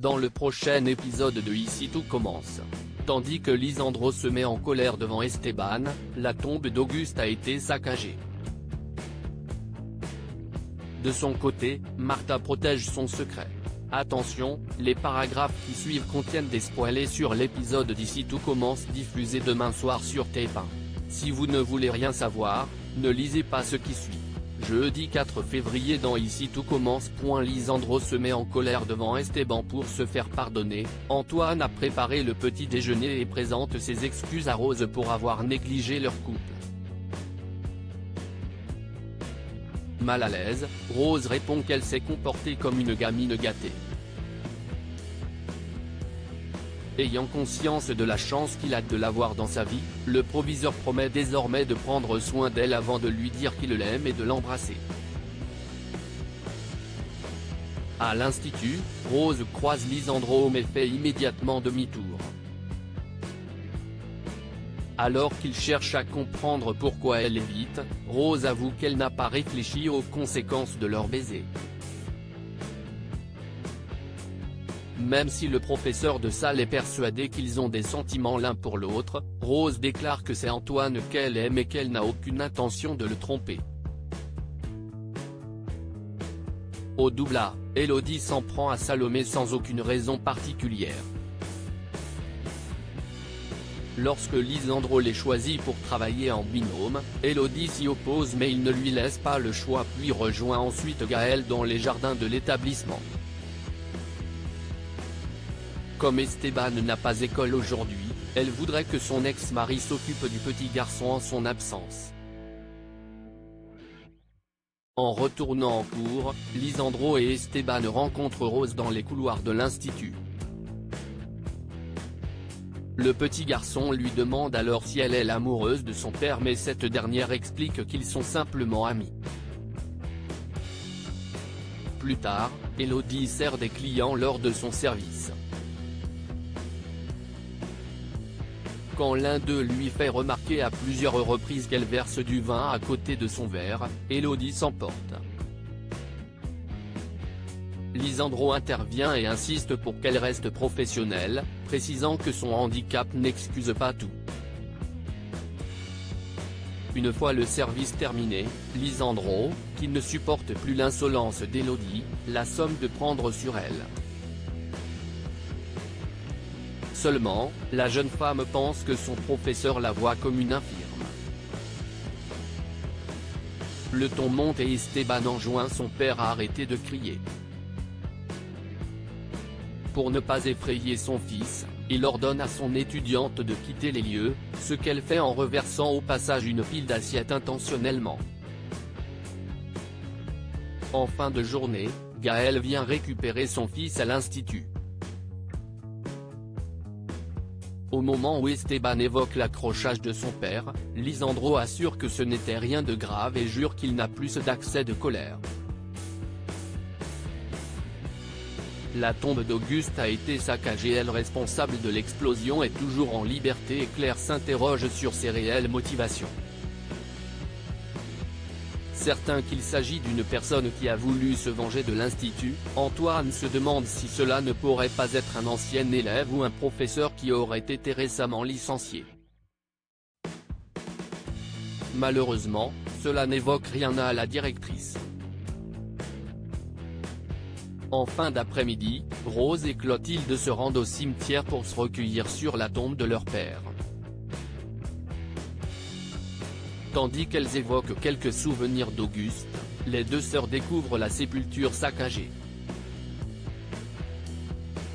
dans le prochain épisode de Ici tout commence. Tandis que Lisandro se met en colère devant Esteban, la tombe d'Auguste a été saccagée. De son côté, Martha protège son secret. Attention, les paragraphes qui suivent contiennent des spoilers sur l'épisode d'Ici tout commence diffusé demain soir sur TF1. Si vous ne voulez rien savoir, ne lisez pas ce qui suit. Jeudi 4 février dans Ici tout commence. Lisandro se met en colère devant Esteban pour se faire pardonner. Antoine a préparé le petit déjeuner et présente ses excuses à Rose pour avoir négligé leur couple. Mal à l'aise, Rose répond qu'elle s'est comportée comme une gamine gâtée. Ayant conscience de la chance qu'il a de l'avoir dans sa vie, le proviseur promet désormais de prendre soin d'elle avant de lui dire qu'il l'aime et de l'embrasser. À l'institut, Rose croise Lisandro mais fait immédiatement demi-tour. Alors qu'il cherche à comprendre pourquoi elle évite, Rose avoue qu'elle n'a pas réfléchi aux conséquences de leur baiser. Même si le professeur de salle est persuadé qu'ils ont des sentiments l'un pour l'autre, Rose déclare que c'est Antoine qu'elle aime et qu'elle n'a aucune intention de le tromper. Au double A, Élodie s'en prend à Salomé sans aucune raison particulière. Lorsque Lisandro les choisit pour travailler en binôme, Élodie s'y oppose mais il ne lui laisse pas le choix puis rejoint ensuite Gaël dans les jardins de l'établissement. Comme Esteban n'a pas école aujourd'hui, elle voudrait que son ex-mari s'occupe du petit garçon en son absence. En retournant en cours, Lisandro et Esteban rencontrent Rose dans les couloirs de l'institut. Le petit garçon lui demande alors si elle est l'amoureuse de son père mais cette dernière explique qu'ils sont simplement amis. Plus tard, Élodie sert des clients lors de son service. Quand l'un d'eux lui fait remarquer à plusieurs reprises qu'elle verse du vin à côté de son verre, Élodie s'emporte. Lisandro intervient et insiste pour qu'elle reste professionnelle, précisant que son handicap n'excuse pas tout. Une fois le service terminé, Lisandro, qui ne supporte plus l'insolence d'Élodie, la somme de prendre sur elle. Seulement, la jeune femme pense que son professeur la voit comme une infirme. Le ton monte et Esteban enjoint son père à arrêter de crier. Pour ne pas effrayer son fils, il ordonne à son étudiante de quitter les lieux, ce qu'elle fait en reversant au passage une pile d'assiettes intentionnellement. En fin de journée, Gaël vient récupérer son fils à l'institut. Au moment où Esteban évoque l'accrochage de son père, Lisandro assure que ce n'était rien de grave et jure qu'il n'a plus d'accès de colère. La tombe d'Auguste a été saccagée. Elle responsable de l'explosion est toujours en liberté et Claire s'interroge sur ses réelles motivations. Certain qu'il s'agit d'une personne qui a voulu se venger de l'institut, Antoine se demande si cela ne pourrait pas être un ancien élève ou un professeur qui aurait été récemment licencié. Malheureusement, cela n'évoque rien à la directrice. En fin d'après-midi, Rose et Clotilde se rendent au cimetière pour se recueillir sur la tombe de leur père. Tandis qu'elles évoquent quelques souvenirs d'Auguste, les deux sœurs découvrent la sépulture saccagée.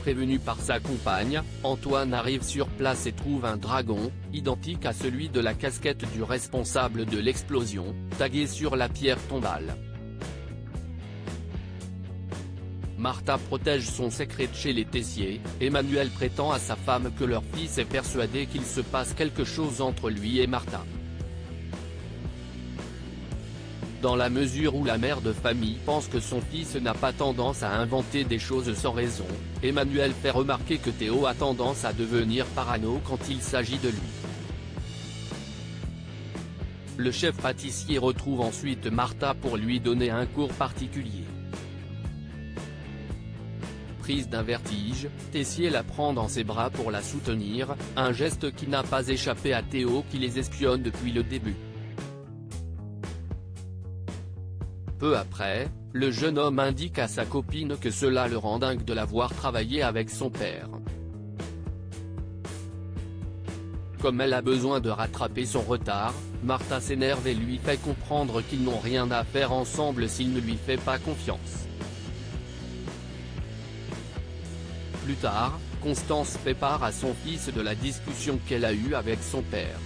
Prévenu par sa compagne, Antoine arrive sur place et trouve un dragon, identique à celui de la casquette du responsable de l'explosion, tagué sur la pierre tombale. Martha protège son secret chez les Tessier. Emmanuel prétend à sa femme que leur fils est persuadé qu'il se passe quelque chose entre lui et Martha. Dans la mesure où la mère de famille pense que son fils n'a pas tendance à inventer des choses sans raison, Emmanuel fait remarquer que Théo a tendance à devenir parano quand il s'agit de lui. Le chef pâtissier retrouve ensuite Martha pour lui donner un cours particulier. prise d'un vertige, Tessier la prend dans ses bras pour la soutenir, un geste qui n'a pas échappé à Théo qui les espionne depuis le début. Peu après, le jeune homme indique à sa copine que cela le rend dingue de la voir travailler avec son père. Comme elle a besoin de rattraper son retard, Martha s'énerve et lui fait comprendre qu'ils n'ont rien à faire ensemble s'il ne lui fait pas confiance. Plus tard, Constance fait part à son fils de la discussion qu'elle a eue avec son père.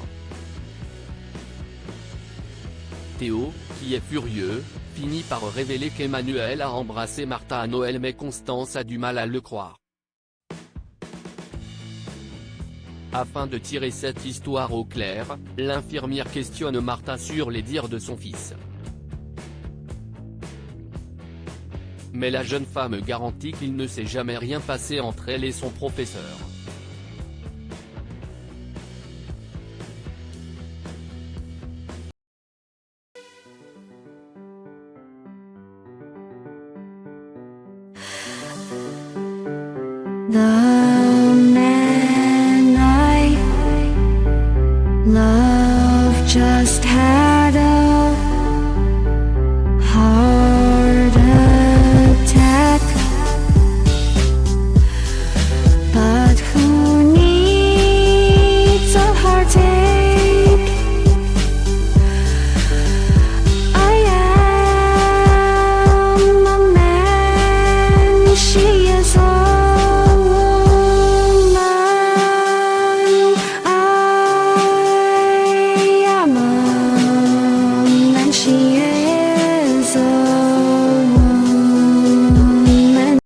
Théo, qui est furieux, finit par révéler qu'Emmanuel a embrassé Martha à Noël mais Constance a du mal à le croire. Afin de tirer cette histoire au clair, l'infirmière questionne Martha sur les dires de son fils. Mais la jeune femme garantit qu'il ne s'est jamais rien passé entre elle et son professeur. The man I love just had